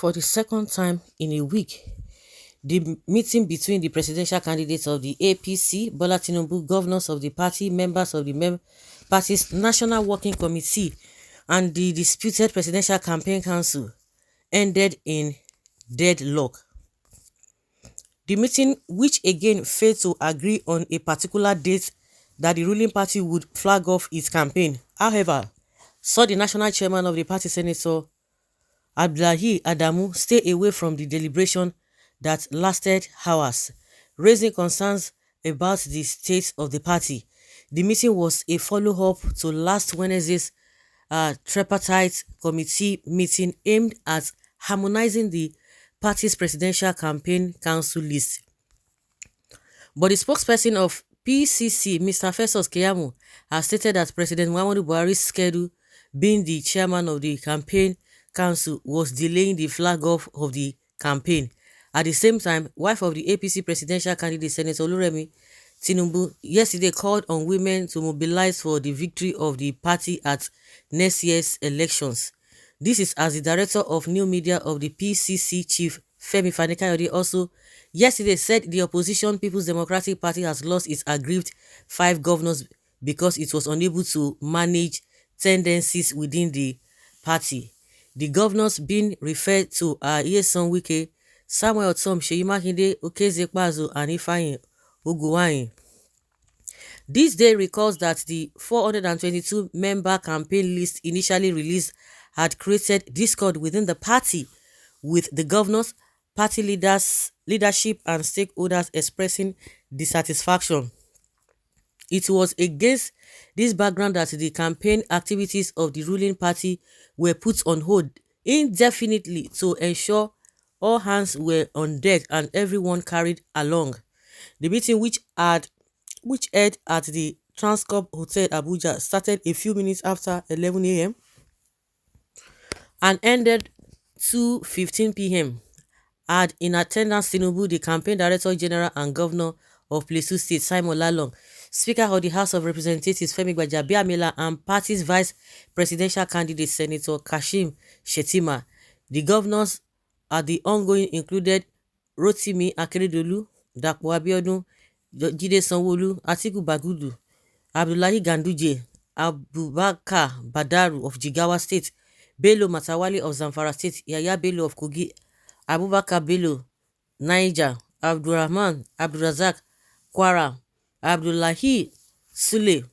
For the second time in a week, the meeting between the presidential candidates of the APC, Bola Tinubu, governors of the party, members of the party's National Working Committee, and the disputed Presidential Campaign Council ended in deadlock. The meeting, which again failed to agree on a particular date that the ruling party would flag off its campaign, however, saw the national chairman of the party, Senator Abdullahi Adamu, stay away from the deliberation that lasted hours, raising concerns about the state of the party. The meeting was a follow-up to last Wednesday's tripartite committee meeting aimed at harmonizing the party's presidential campaign council list. But the spokesperson of PCC, Mr. Festus Keyamo, has stated that President Muhammadu Buhari's schedule, being the chairman of the campaign council, was delaying the flag off of the campaign. At the same time, wife of the APC presidential candidate Senator Oluremi Tinubu yesterday called on women to mobilize for the victory of the party at next year's elections. This is as the director of new media of the PCC, Chief Femi Fani-Kayode, also yesterday said the opposition People's Democratic Party has lost its aggrieved 5 governors because it was unable to manage tendencies within the party. The governors being referred to are Nyesom Wike, Samuel Tom, Seyi Makinde, Okezie Ikpeazu, and Ifeanyi Ugwuanyi. This day recalls that the 422-member campaign list initially released had created discord within the party, with the governors, party leadership, and stakeholders expressing dissatisfaction. It was against this background that the campaign activities of the ruling party were put on hold indefinitely to ensure all hands were on deck and everyone carried along. The meeting, which aired at the Transcorp Hotel Abuja, started a few minutes after 11 a.m. and ended 2:15 p.m. Had in attendance Tinubu, the campaign director general and governor of Plateau State, Simon Lalong, Speaker of the House of Representatives, Femi Gbajabiamila, and party's vice presidential candidate, Senator Kashim Shettima. The governors at the ongoing included Rotimi Akeredolu, Dapo Abiodun, Jide Sanwo-Olu, Atiku Bagudu, Abdullahi Ganduje, Abubakar Badaru of Jigawa State, Bello Matawali of Zamfara State, Yaya Bello of Kogi, Abubakar Bello, Niger, Abdurrahman Abdurazak, Kwara, Abdullahi Sule,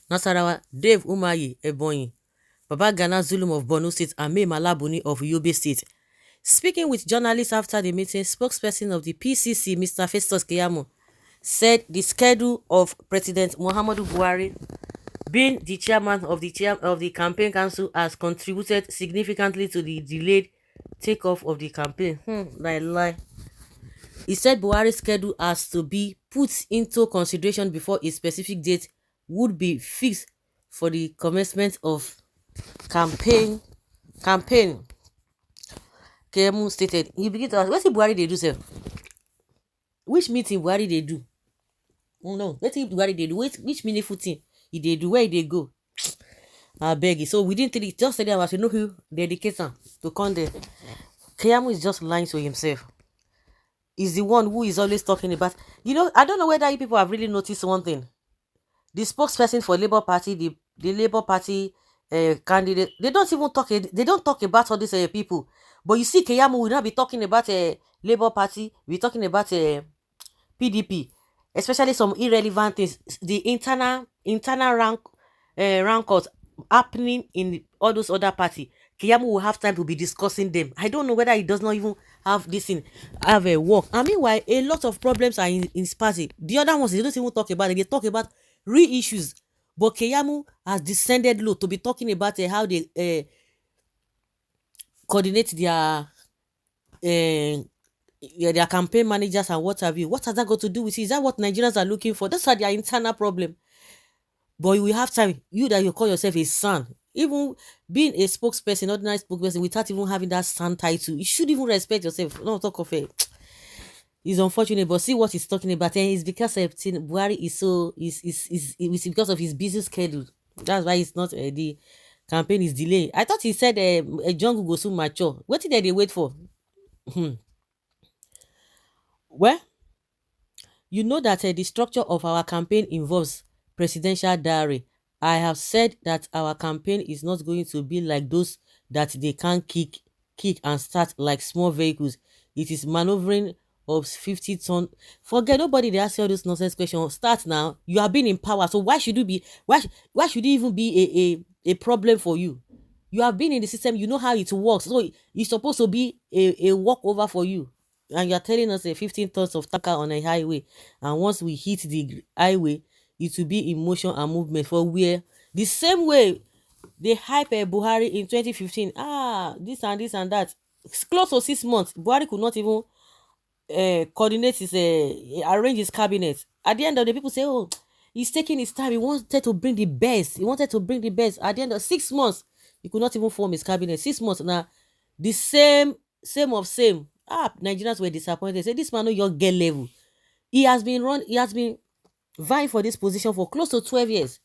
Nasarawa, Dave Umahi, Ebonyi, Baba Gana Zulum of Borno State, and May Malabuni of Yobe State. Speaking with journalists after the meeting, spokesperson of the PCC, Mr. Festus Keyamo, said the schedule of President Muhammadu Buhari being the chairman of the campaign council has contributed significantly to the delayed takeoff of the campaign. Lie. He said Buhari's schedule has to be put into consideration before a specific date would be fixed for the commencement of campaign. Kemu stated. He began to ask, what did Buhari they do, sir? Which meeting Buhari they do? No, what did Buhari they do? Which meaningful thing he they do? Where they go? I beg you. So within 3, just 3 hours, you know who dedicated to come there. Kemu is just lying to himself. He's the one who is always talking about. I don't know whether you people have really noticed one thing. The spokesperson for Labour Party, the Labour Party candidate, they don't even talk. They don't talk about all these people. But you see, Keyamo will not be talking about Labour Party. We're talking about PDP, especially some irrelevant things. The internal rancors happening in all those other parties. Keyamo will have time to be discussing them. I don't know whether he does not even have this in have a work. And meanwhile, a lot of problems are in his party. The other ones, they don't even talk about it. They talk about real issues. But Keyamo has descended low to be talking about how they coordinate their campaign managers and what have you. What has that got to do with it? Is that what Nigerians are looking for? That's their internal problem. But we have time. You that you call yourself a son, even being a spokesperson, ordinary spokesperson, without even having that son title, you should even respect yourself. Don't talk of it. It's unfortunate, but see what he's talking about. And it's because of Buhari is so it's because of his busy schedule. That's why he's not ready campaign is delaying. I thought he said a jungle go soon mature. What did they wait for? Well, you know that the structure of our campaign involves presidential diary. I have said that our campaign is not going to be like those that they can kick and start like small vehicles. It is maneuvering of 50-ton. Forget nobody they ask you all those nonsense questions. Start now. You have been in power, so why should you be why should it even be a problem for you? You have been in the system, you know how it works. So it's supposed to be a walkover for you. And you're telling us a 15 tons of tanker on a highway, and once we hit the highway it will be in motion and movement for where the same way they hype Buhari in 2015. This and that. It's close to 6 months Buhari could not even coordinate his arrange his cabinet. At the end of the people say, oh, he's taking his time, he wanted to bring the best, at the end of 6 months he could not even form his cabinet. 6 months now, the same. Nigerians were disappointed, say this man no your get level. He has been vying for this position for close to 12 years.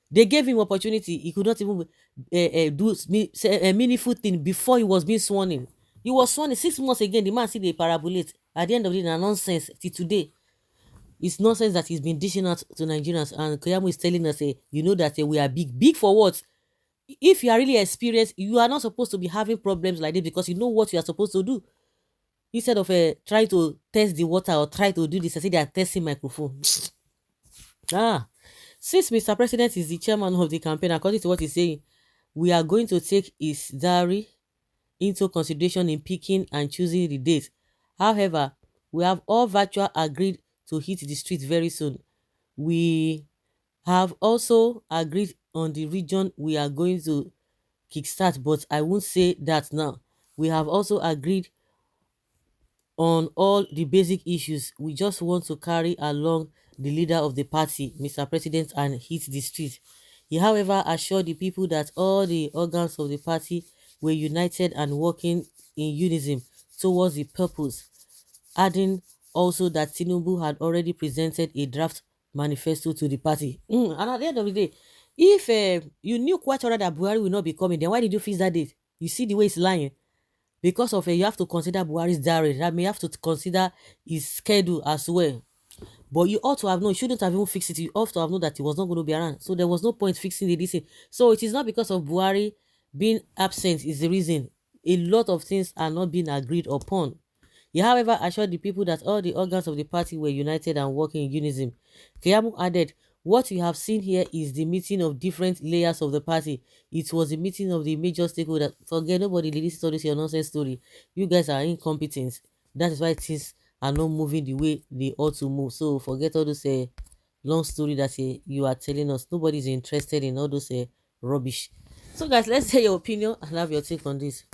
They gave him opportunity, he could not even do a meaningful thing before he was being sworn in. He was sworn in 6 months again, the man still dey parabolate. At the end of the day na nonsense till today. It's nonsense that he's been dishing out to Nigerians, and Keyamo is telling us, you know that we are big for what? If you are really experienced, you are not supposed to be having problems like this because you know what you are supposed to do. Instead of trying to test the water or try to do this, I say they are testing microphone. ah since Mr. President is the chairman of the campaign, according to what he's saying, we are going to take his diary into consideration in picking and choosing the date. However, we have all virtual agreed to hit the street very soon. We have also agreed on the region we are going to kickstart, but I won't say that now. We have also agreed on all the basic issues. We just want to carry along the leader of the party, Mr. President, and hit the street. He, however, assured the people that all the organs of the party were united and working in unison towards the purpose, adding also that Tinubu had already presented a draft manifesto to the party. And at the end of the day, if you knew quite already that Buhari will not be coming, then why did you fix that date? You see the way he's lying. Because of you have to consider Buhari's diary. That may have to consider his schedule as well. But you ought to have known, you shouldn't have even fixed it. You ought to have known that he was not going to be around. So there was no point fixing the DC. So it is not because of Buhari being absent is the reason. A lot of things are not being agreed upon. He, however, assured the people that all the organs of the party were united and working in unison. Keyamo added, what you have seen here is the meeting of different layers of the party. It was a meeting of the major stakeholders. Forget nobody listen to this your nonsense story. You guys are incompetent. That is why things are not moving the way they ought to move. So forget all those long story that you are telling us. Nobody is interested in all those rubbish. So guys, let's hear your opinion and have your take on this.